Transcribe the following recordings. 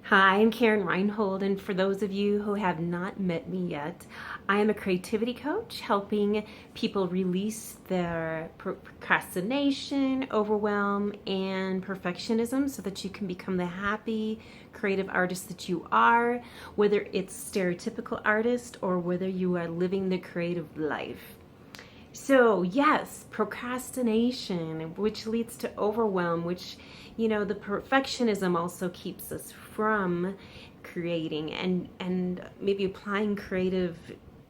Hi, I'm Karen Reinhold, and for those of you who have not met me yet, I am a creativity coach helping people release their procrastination, overwhelm, and perfectionism so that you can become the happy, creative artist that you are, whether it's stereotypical artist or whether you are living the creative life. So, yes, procrastination, which leads to overwhelm, which, the perfectionism also keeps us from creating and maybe applying creative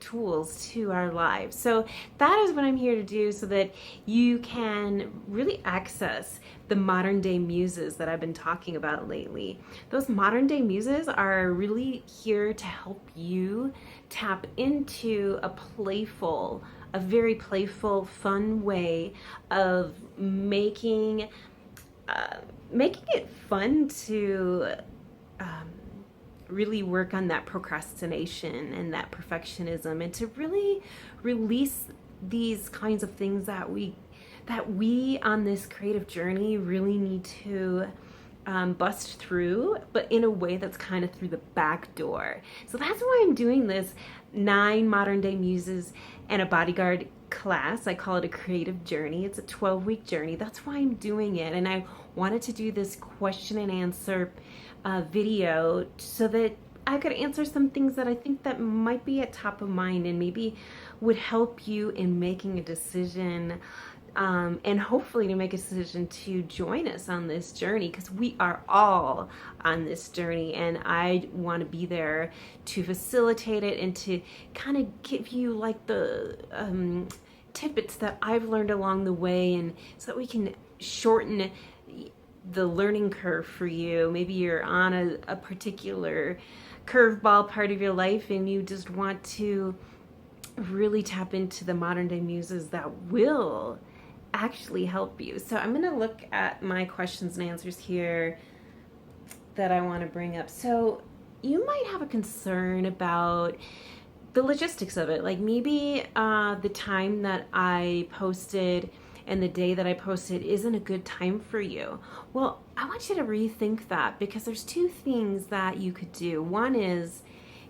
tools to our lives. So that is what I'm here to do so that you can really access the modern day muses that I've been talking about lately. Those modern day muses are really here to help you tap into a very playful, fun way of making it fun to um, really work on that procrastination and that perfectionism, and to really release these kinds of things that we on this creative journey really need to bust through, but in a way that's kind of through the back door. So that's why I'm doing this 9 modern day muses and a bodyguard class. I call it a creative journey. It's a 12-week journey. That's why I'm doing it. And I wanted to do this question and answer video so that I could answer some things that I think that might be at top of mind and maybe would help you in making a decision, and hopefully to make a decision to join us on this journey, because we are all on this journey, and I want to be there to facilitate it and to kind of give you like the tidbits that I've learned along the way, and so that we can shorten the learning curve for you. Maybe you're on a particular curveball part of your life and you just want to really tap into the modern day muses that will actually help you. So I'm going to look at my questions and answers here that I want to bring up. So you might have a concern about the logistics of it. Like maybe the time that I posted and the day that I posted isn't a good time for you. Well, I want you to rethink that, because there's two things that you could do. One is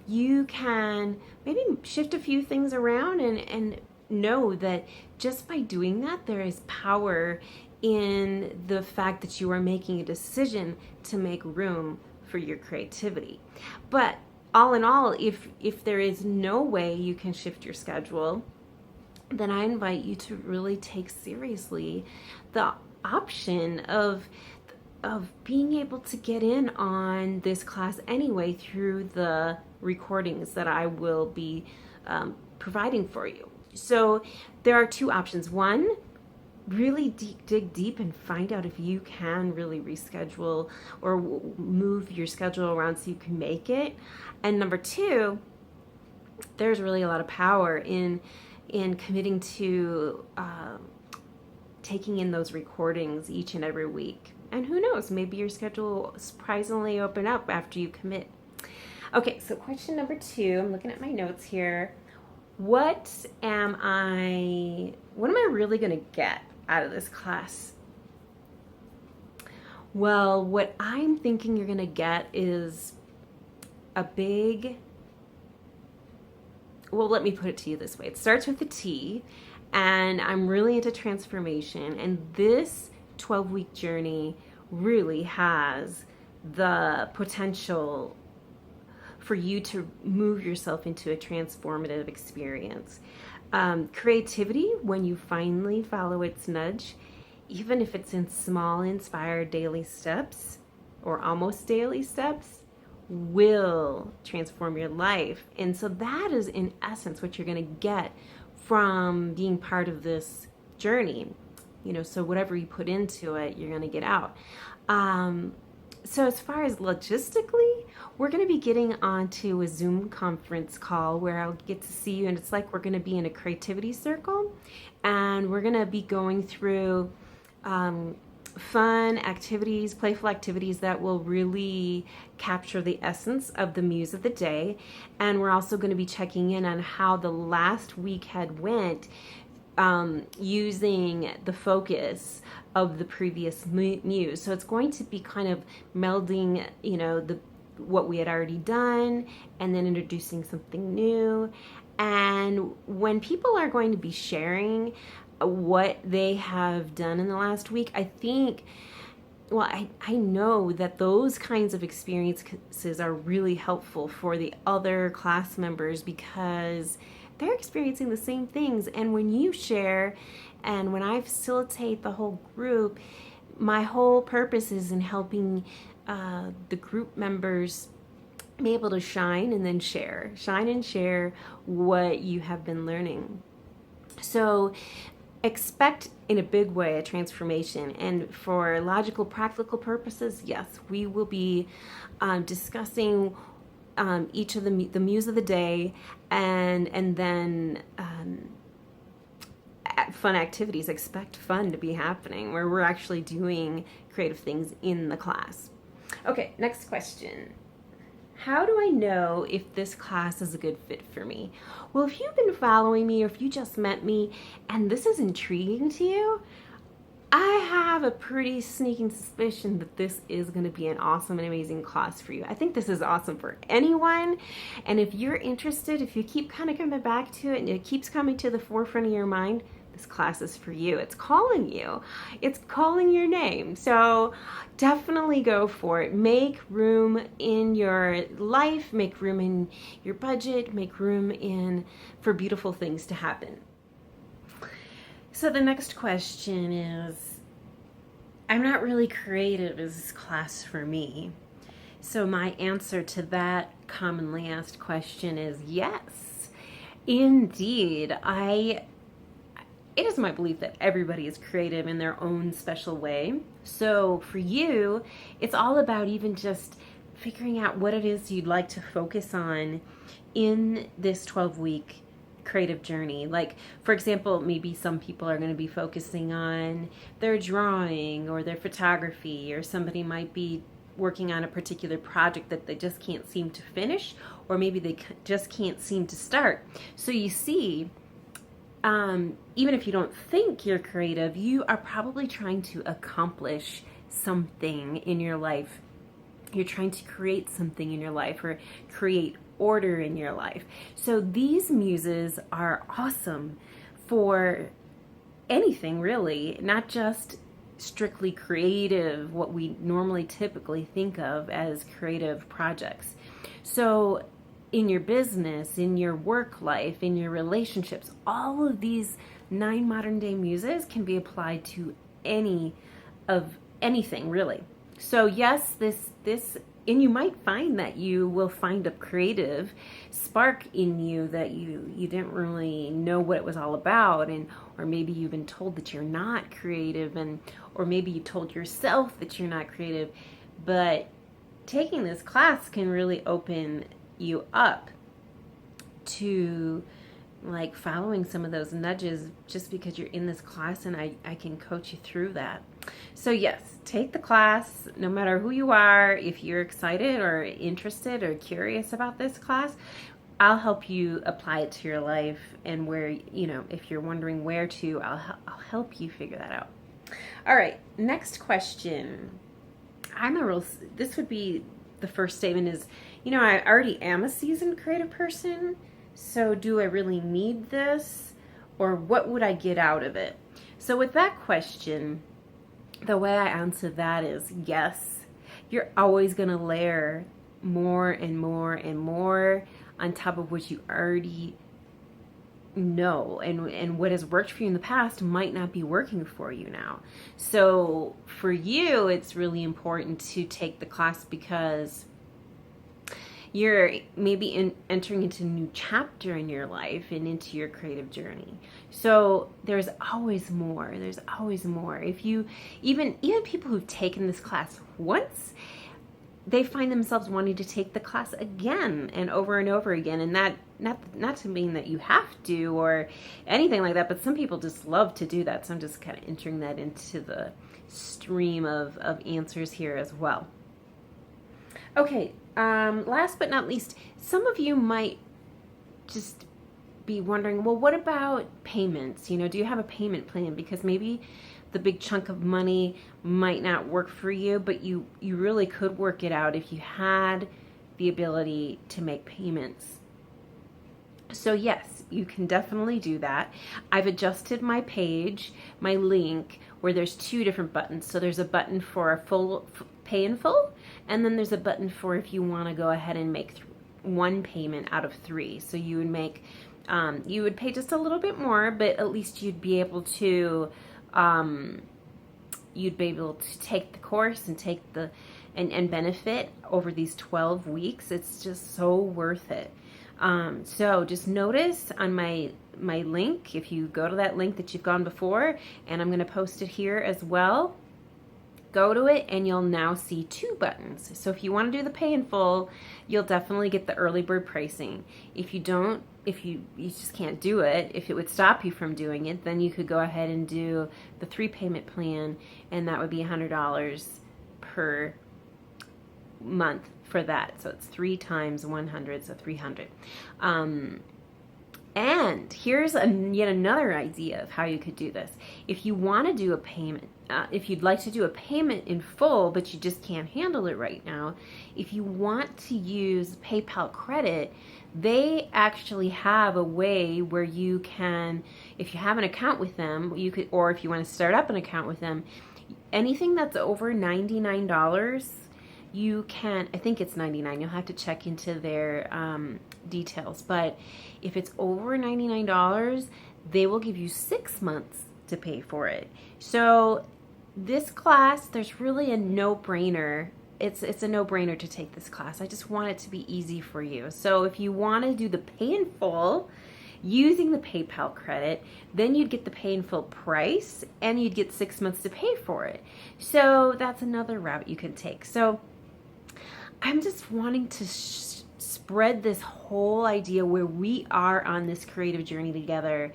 you can maybe shift a few things around and know that just by doing that, there is power in the fact that you are making a decision to make room for your creativity. But all in all, if there is no way you can shift your schedule, then I invite you to really take seriously the option of being able to get in on this class anyway through the recordings that I will be providing for you. So there are two options. One, really dig deep and find out if you can really reschedule or move your schedule around so you can make it. And number two, there's really a lot of power in committing to taking in those recordings each and every week. And who knows, maybe your schedule will surprisingly open up after you commit. Okay, so question number 2, I'm looking at my notes here. What am I really going to get out of this class? Well, what I'm thinking you're going to get is well, let me put it to you this way. It starts with a T, and I'm really into transformation, and this 12-week journey really has the potential for you to move yourself into a transformative experience. Creativity, when you finally follow its nudge, even if it's in small, inspired daily steps or almost daily steps, will transform your life. And so that is in essence what you're going to get from being part of this journey. So whatever you put into it, you're going to get out. So as far as logistically, we're going to be getting onto a Zoom conference call where I'll get to see you, and it's like we're going to be in a creativity circle, and we're going to be going through fun activities, playful activities that will really capture the essence of the muse of the day. And we're also going to be checking in on how the last week had went, using the focus of the previous muse. So it's going to be kind of melding, the what we had already done and then introducing something new. And when people are going to be sharing what they have done in the last week, I think, well, I know that those kinds of experiences are really helpful for the other class members because they're experiencing the same things. And when you share and when I facilitate the whole group, my whole purpose is in helping the group members be able to shine and share what you have been learning. So expect in a big way a transformation. And for logical, practical purposes, yes, we will be discussing each of the muse of the day and then fun activities. Expect fun to be happening where we're actually doing creative things in the class. Okay, next question. How do I know if this class is a good fit for me? Well, if you've been following me or if you just met me and this is intriguing to you, I have a pretty sneaking suspicion that this is going to be an awesome and amazing class for you. I think this is awesome for anyone. And if you're interested, if you keep kind of coming back to it and it keeps coming to the forefront of your mind, this class is for you. It's calling you. It's calling your name. So definitely go for it. Make room in your life, make room in your budget, make room for beautiful things to happen. So the next question is, I'm not really creative. Is this class for me? So my answer to that commonly asked question is yes, indeed. It is my belief that everybody is creative in their own special way. So for you, it's all about even just figuring out what it is you'd like to focus on in this 12-week creative journey. Like, for example, maybe some people are going to be focusing on their drawing or their photography, or somebody might be working on a particular project that they just can't seem to finish, or maybe they just can't seem to start. So you see, even if you don't think you're creative, you are probably trying to accomplish something in your life. You're trying to create something in your life or create order in your life. So these muses are awesome for anything really, not just strictly creative, what we normally typically think of as creative projects. So in your business, in your work life, in your relationships, all of these 9 modern day muses can be applied to anything really. So yes, this and you might find that you will find a creative spark in you that you didn't really know what it was all about, or maybe you've been told that you're not creative, or maybe you told yourself that you're not creative. But taking this class can really open you up to like following some of those nudges just because you're in this class, and I can coach you through that. So yes, take the class no matter who you are. If you're excited or interested or curious about this class, I'll help you apply it to your life, and where, if you're wondering where to, I'll help you figure that out. All right, next question. This would be the first statement is, I already am a seasoned creative person, so do I really need this, or what would I get out of it? So with that question, the way I answer that is yes. You're always going to layer more and more and more on top of what you already know, and what has worked for you in the past might not be working for you now. So for you, it's really important to take the class because you're maybe entering into a new chapter in your life and into your creative journey. So there's always more. There's always more. If you even people who've taken this class once, they find themselves wanting to take the class again and over again. And that not to mean that you have to or anything like that, but some people just love to do that. So I'm just kind of entering that into the stream of answers here as well. Okay, last but not least, some of you might just be wondering, well, what about payments? Do you have a payment plan? Because maybe the big chunk of money might not work for you, but you really could work it out if you had the ability to make payments. So yes, you can definitely do that. I've adjusted my page, my link, where there's two different buttons. So there's a button for a full pay in full, and then there's a button for if you want to go ahead and make one payment out of three. So you would make, you would pay just a little bit more, but at least you'd be able to, take the course and take the, and benefit over these 12 weeks. It's just so worth it. So just notice on my link, if you go to that link that you've gone before, and I'm going to post it here as well, go to it and you'll now see two buttons. So if you want to do the pay in full, you'll definitely get the early bird pricing. If you don't, if you just can't do it, if it would stop you from doing it, then you could go ahead and do the 3 payment plan, and that would be $100 per month for that. So it's 3 times 100, so 300. And here's yet another idea of how you could do this. If you want to do a payment, if you'd like to do a payment in full, but you just can't handle it right now, if you want to use PayPal credit, they actually have a way where you can, if you have an account with them, you could, or if you want to start up an account with them, anything that's over $99, you can, I think it's 99, you'll have to check into their details, but if it's over $99, they will give you 6 months to pay for it. So this class, there's really a no-brainer. It's a no-brainer to take this class. I just want it to be easy for you. So if you want to do the pay in full using the PayPal credit, then you'd get the pay in full price and you'd get 6 months to pay for it. So that's another route you can take. So I'm just wanting to spread this whole idea where we are on this creative journey together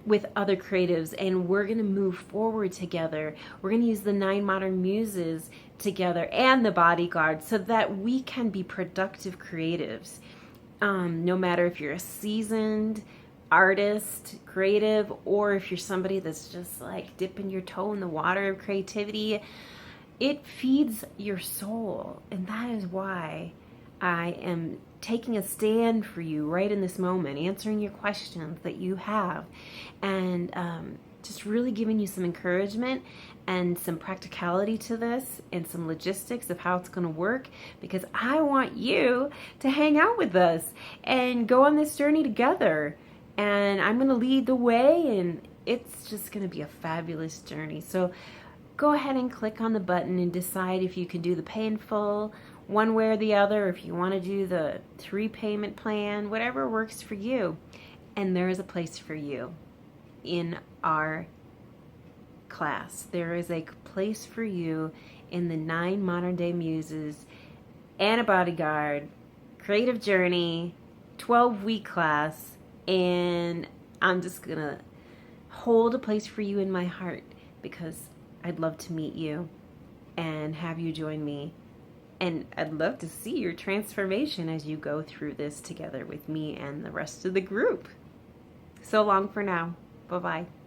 with other creatives, and we're going to move forward together. We're going to use the 9 modern muses together and the bodyguard so that we can be productive creatives. No matter if you're a seasoned artist, creative, or if you're somebody that's just like dipping your toe in the water of creativity, it feeds your soul. And that is why I am taking a stand for you right in this moment, answering your questions that you have, and just really giving you some encouragement and some practicality to this and some logistics of how it's going to work, because I want you to hang out with us and go on this journey together. And I'm going to lead the way, and it's just going to be a fabulous journey. So go ahead and click on the button and decide if you can do the pay in full one way or the other, if you want to do the 3 payment plan, whatever works for you. And there is a place for you in our class. There is a place for you in the 9 modern day muses and a bodyguard creative journey 12-week class, and I'm just gonna hold a place for you in my heart because I'd love to meet you and have you join me. And I'd love to see your transformation as you go through this together with me and the rest of the group. So long for now. Bye-bye.